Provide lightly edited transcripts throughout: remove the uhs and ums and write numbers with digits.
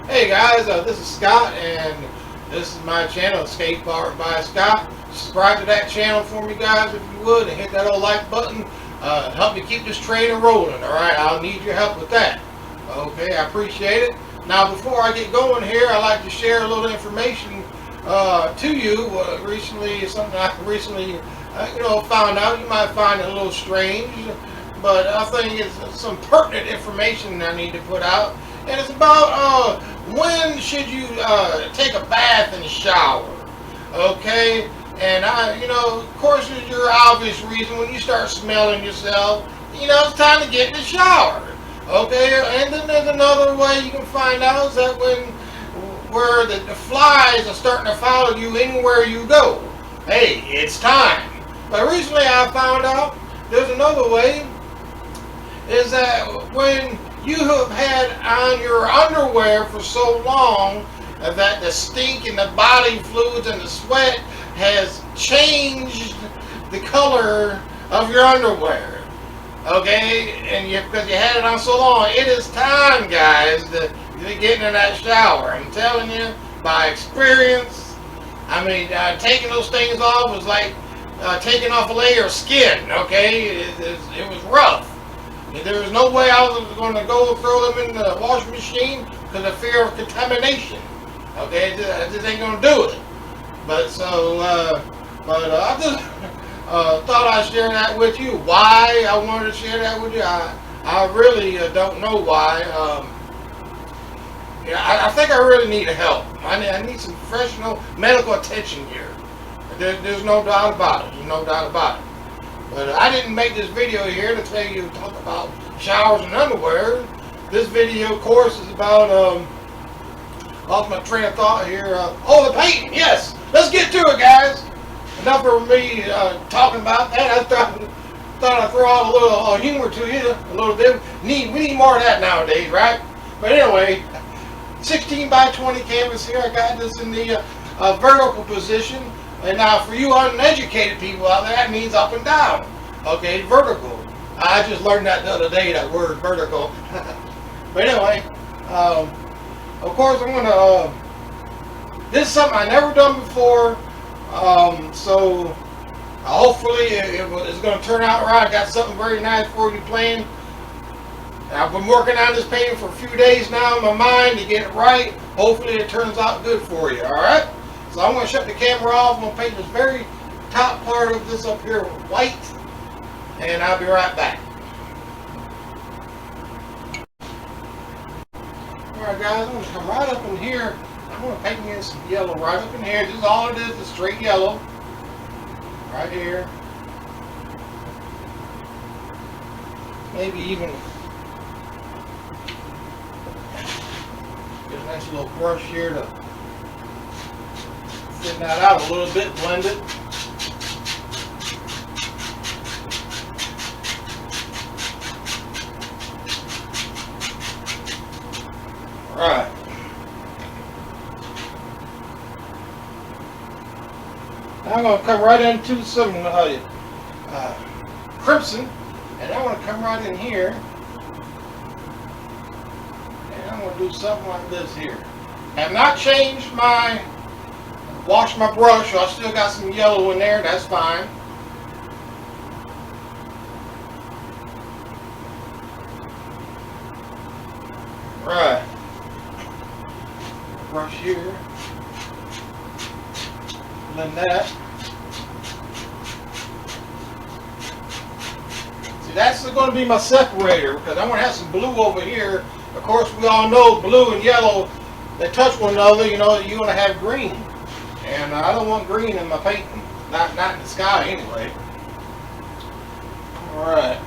Hey guys, this is Scott, and this is my channel, Skate Powered by Scott. Subscribe to that channel for me, guys, if you would, and hit that old like button. Help me keep this train rolling. All right, I'll need your help with that. Okay, I appreciate it. Now, before I get going here, I'd like to share a little information to you. Recently, something I recently, found out. You might find it a little strange, but I think it's some pertinent information I need to put out. And it's about when should you take a bath and shower, okay? And of course, there's your obvious reason when you start smelling yourself, it's time to get in the shower, okay? And then there's another way you can find out is that where the flies are starting to follow you anywhere you go. Hey, it's time. But recently I found out there's another way, is that when you have had on your underwear for so long that the stink and the body fluids and the sweat has changed the color of your underwear. Okay? And because you had it on so long, it is time, guys, to get in that shower. I'm telling you, by experience. I mean, taking those things off was like taking off a layer of skin, okay? It was rough. There was no way I was going to go throw them in the washing machine because of fear of contamination. Okay, I just ain't going to do it. But so, I just thought I'd share that with you. Why I wanted to share that with you, I really don't know why. I think I really need help. I need some professional medical attention here. There's no doubt about it. There's no doubt about it. But I didn't make this video here to talk about showers and underwear. This video, of course, is about, off my train of thought here, the painting, yes! Let's get to it, guys! Enough of me talking about that. I thought I'd throw out a little humor to you, a little bit. We need more of that nowadays, right? But anyway, 16 by 20 canvas here. I got this in the vertical position. And now, for you uneducated people out there, that means up and down. Okay, vertical. I just learned that the other day, that word vertical. But anyway, of course, I'm going to, this is something I never done before. So, hopefully, it's going to turn out right. I got something very nice for you playing. I've been working on this painting for a few days now in my mind to get it right. Hopefully, it turns out good for you, all right? So I'm going to shut the camera off. I'm going to paint this very top part of this up here with white. And I'll be right back. Alright guys, I'm going to come right up in here. I'm going to paint in some yellow right up in here. This is all it is straight yellow. Right here. Maybe even get a nice little brush here to thin that out a little bit, blend it. Alright. Now I'm going to come right into some crimson, and I'm going to come right in here, and I'm going to do something like this here. I have not changed washed my brush, so I still got some yellow in there, that's fine. Right. Brush here. Blend that. See, that's going to be my separator, because I'm going to have some blue over here. Of course, we all know blue and yellow, they touch one another, you're going to have green. And I don't want green in my painting. Not in the sky anyway. Alright.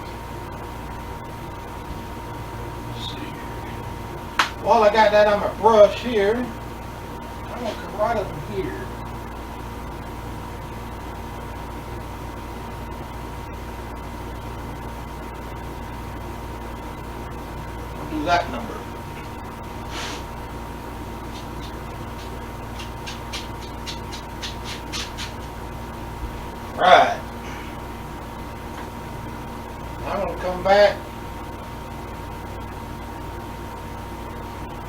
Let's see here. While I got that on my brush here, I'm going to come right up in here. I'll do that number. Right. I'm going to come back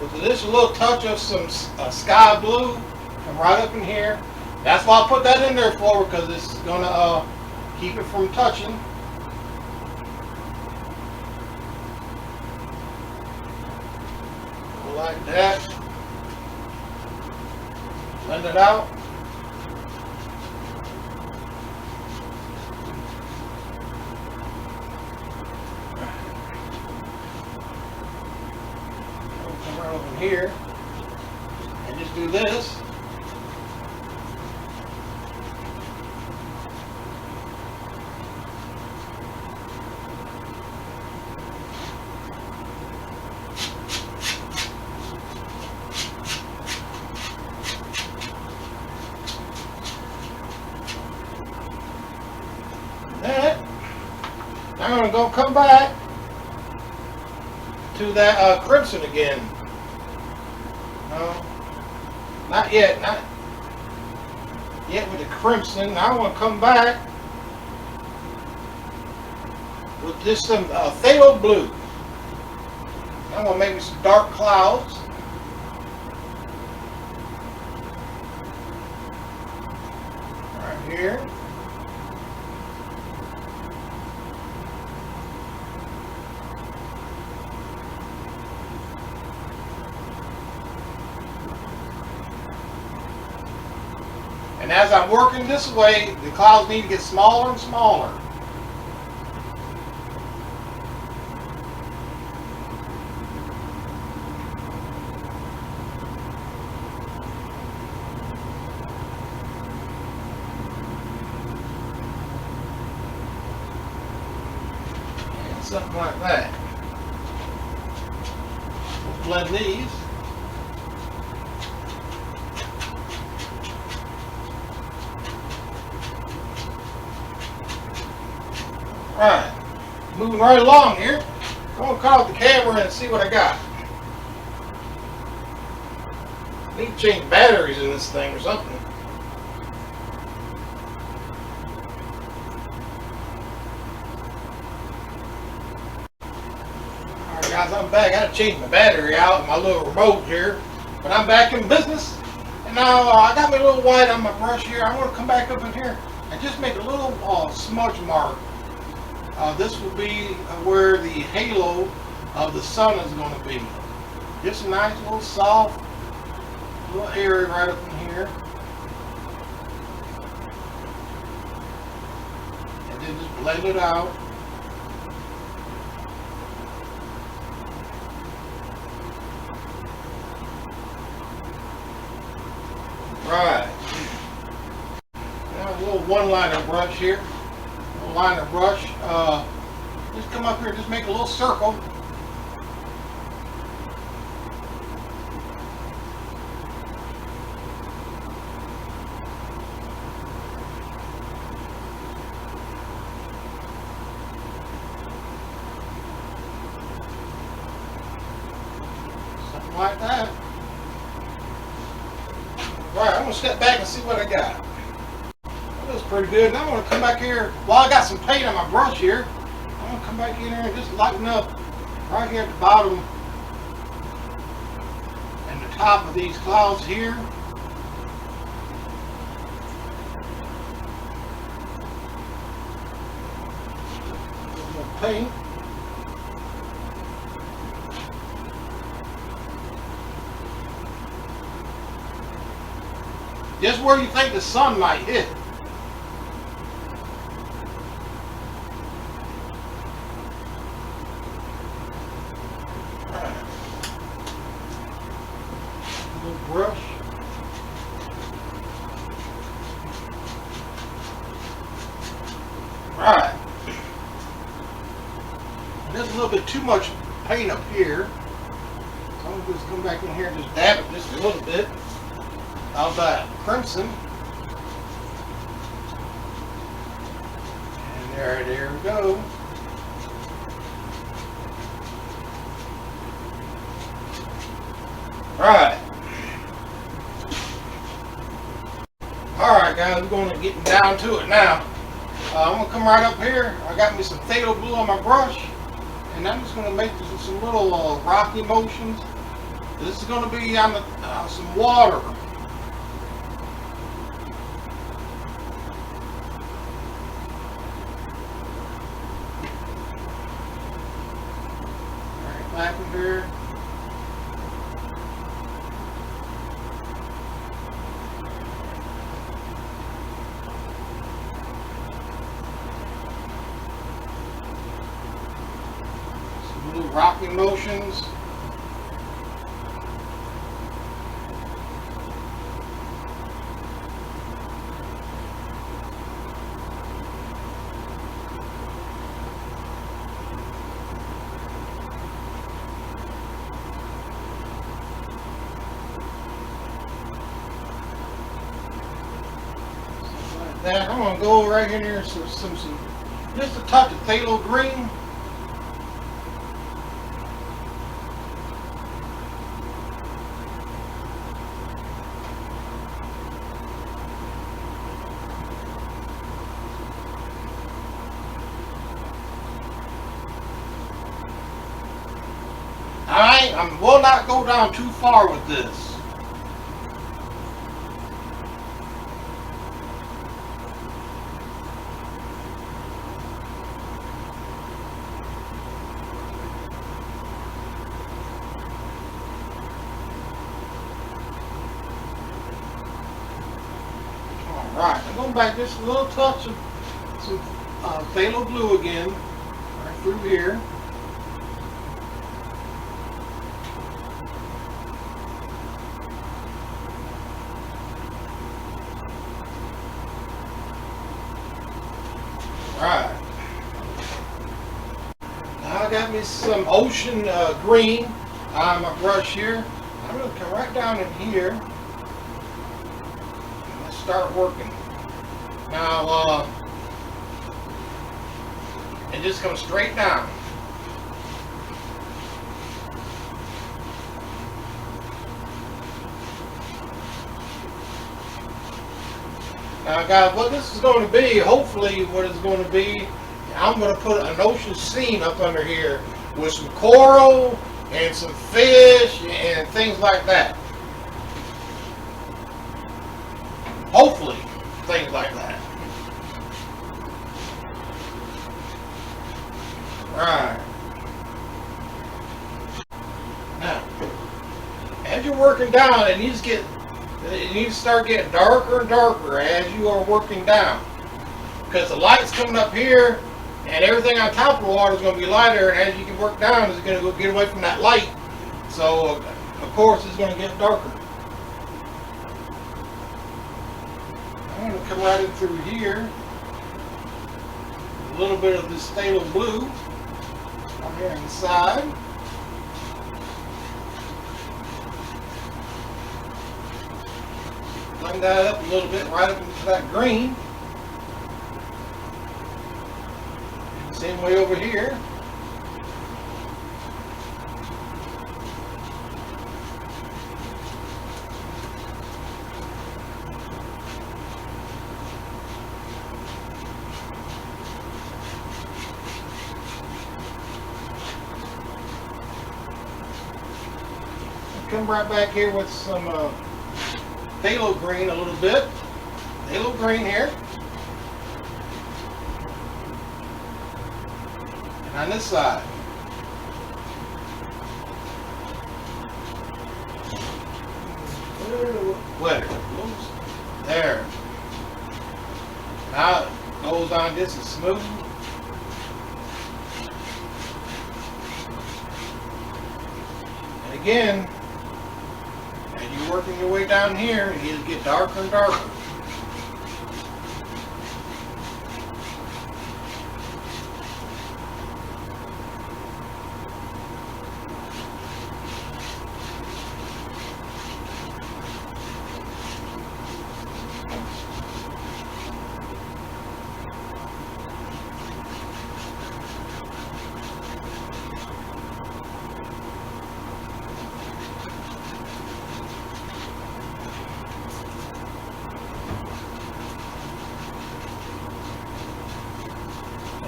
with Just a little touch of some sky blue, and right up in here. That's why I put that in there for, because it's gonna keep it from touching. Like that. Blend it out. Come right over here and just do this. Now I'm going to come back to that crimson again. No, not yet. Not yet with the crimson. Now I want to come back with just some phthalo blue. I'm going to make me some dark clouds. Right here. And as I'm working this way, the clouds need to get smaller and smaller. And something like that. We'll blend these. Right, moving right along here. I'm going to cut off the camera and see what I got. I need to change batteries in this thing or something. Alright guys, I'm back. I had to change my battery out in my little remote here. But I'm back in business. And now I got my little white on my brush here. I'm going to come back up in here and just make a little smudge mark. This will be where the halo of the sun is going to be. Just a nice little soft little area right up in here. And then just blend it out. Right. Now a little one-liner brush here. Liner brush, just come up here and just make a little circle. Something like that. Alright, I'm going to step back and see what I got. That's pretty good. Now I'm going to come back here. While I got some paint on my brush here, I'm going to come back in here and just lighten up right here at the bottom and the top of these clouds here. A little more paint. Just where you think the sun might hit. Brush. Right. There's a little bit too much paint up here. So I'm going to just come back in here and just dab it just a little bit. How's that? Crimson. And there we go. Right. Alright guys, we're going to get down to it now. I'm going to come right up here. I got me some phthalo blue on my brush. And I'm just going to make some little rocky motions This is going to be on some water. Alright, back in here. Some little rocking motions. That I'm gonna go right in here some just a touch of phthalo green. Alright, I will not go down too far with this. Alright, I'm going back just a little touch of some phthalo blue again, right through here. Alright. Now I got me some ocean green on my brush here. I'm going to come right down in here and let's start working. Now, and just come straight down. Now guys, what this is going to be, hopefully what it's going to be, I'm going to put an ocean scene up under here with some coral and some fish and things like that. Hopefully, things like that. Right. Now, as you're working down, it needs to start getting darker and darker as you are working down, because the light's coming up here, and everything on top of the water is going to be lighter, and as you can work down, it's going to go get away from that light. So, of course, it's going to get darker. I'm going to come right in through here. A little bit of this phthalo blue on here inside. Blend that up a little bit right up into that green. Same way over here. Come right back here with some phthalo green a little bit. Phthalo green here. And on this side. Wetter. There. Now it goes on just as smooth. And again, as you're working your way down here, it'll get darker and darker.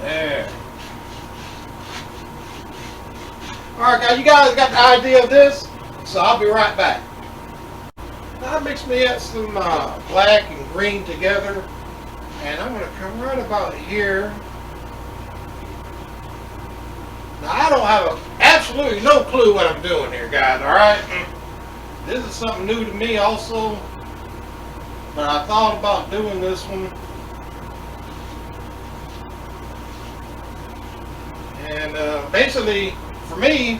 There. Alright guys, you guys got the idea of this. So I'll be right back. Now I mixed me up some black and green together, and I'm going to come right about here. Now I don't have absolutely no clue what I'm doing here, guys, alright? This is something new to me also, but I thought about doing this one. And basically, for me,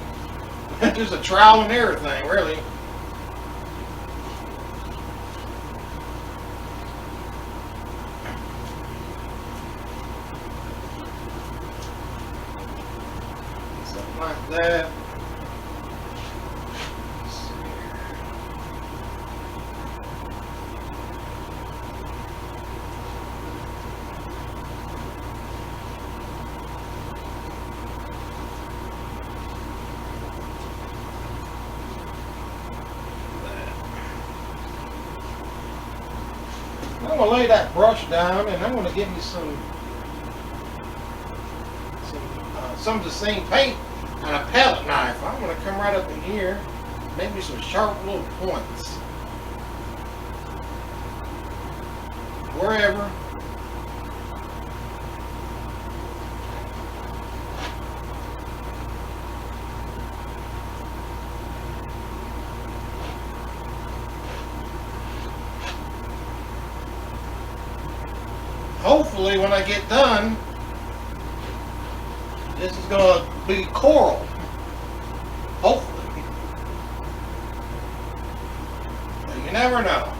it's just a trial and error thing, really. Something like that. I'm going to lay that brush down, and I'm going to give you some of the same paint on a palette knife. I'm going to come right up in here, make me some sharp little points. Wherever. Hopefully when I get done, this is going to be coral. Hopefully. But you never know.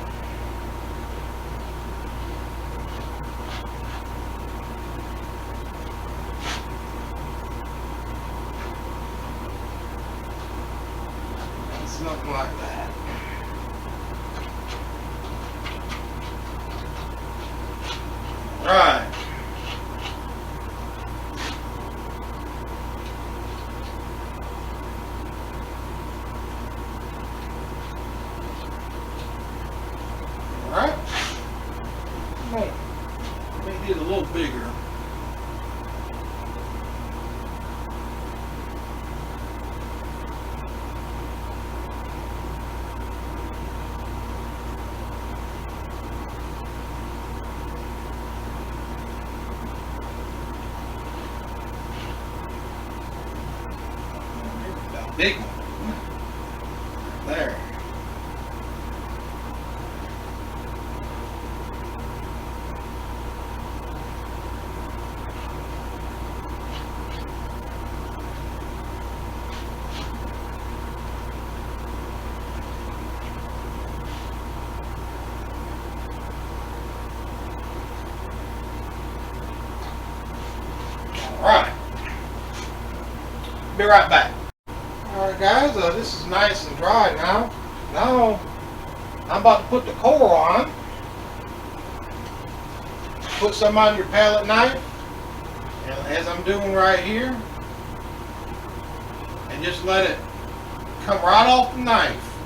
Something like that. Right. Alright. Make it a little bigger. Big one. There. All right. Be right back. Alright guys, this is nice and dry now. Now, I'm about to put the coral on. Put some on your palette knife, and as I'm doing right here. And just let it come right off the knife.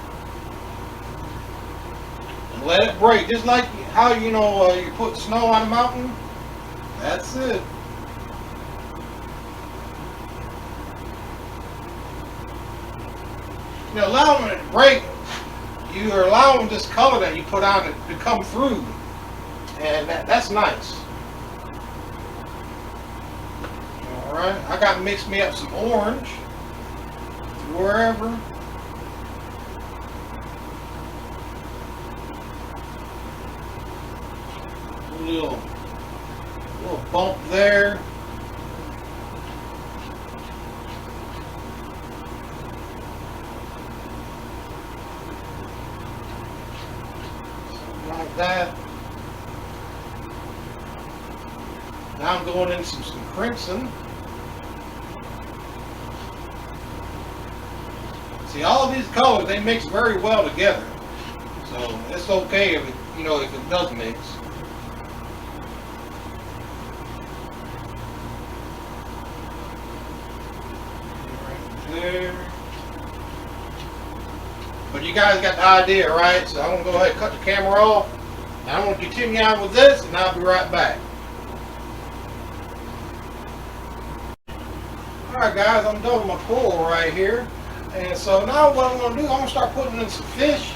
And let it break. Just like how, you know, you put snow on a mountain. That's it. You know, allowing it to break, you are allowing this color that you put on it to come through, and that's nice. All right, I got to mix me up some orange, wherever. A little bump there. Like that. Now I'm going in some crimson. See, all of these colors, they mix very well together. So it's okay if it, you know, if it does mix. Right there. But you guys got the idea, right? So I'm going to go ahead and cut the camera off. And I'm going to continue on with this, and I'll be right back. Alright guys, I'm done with my coral right here. And so now what I'm going to do, I'm going to start putting in some fish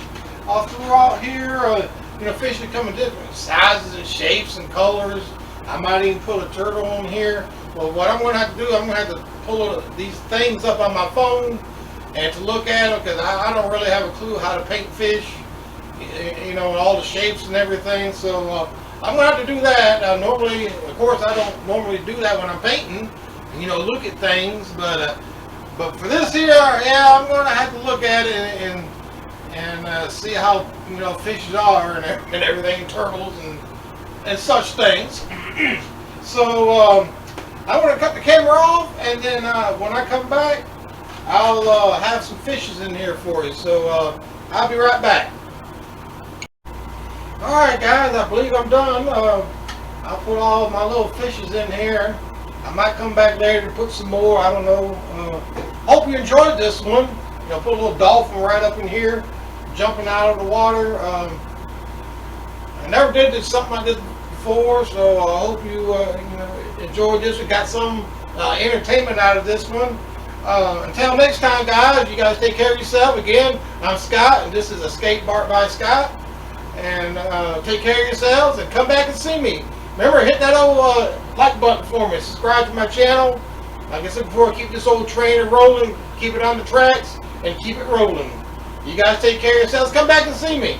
all throughout here. You know, fish that come in different sizes and shapes and colors. I might even put a turtle on here. Well, what I'm going to have to do, I'm going to have to pull these things up on my phone and to look at them, because I don't really have a clue how to paint fish, you know, all the shapes and everything. So I'm going to have to do that. Normally, of course, I don't normally do that when I'm painting, you know, look at things. But for this here, yeah, I'm going to have to look at it and see how, you know, fishes are and everything, turtles and such things. So I'm going to cut the camera off, and then when I come back, I'll have some fishes in here for you. So I'll be right back. Alright guys, I believe I'm done. I'll put all my little fishes in here. I might come back later to put some more, I don't know. Hope you enjoyed this one. You know, put a little dolphin right up in here, jumping out of the water. I never did something like this before, so I hope you, you know, enjoyed this. We got some entertainment out of this one. Until next time, guys, you guys take care of yourself. Again, I'm Scott, and this is Escape Bart by Scott. And take care of yourselves, and come back and see me. Remember, hit that old like button for me. Subscribe to my channel. Like I said before, keep this old train rolling, keep it on the tracks, and keep it rolling. You guys take care of yourselves. Come back and see me.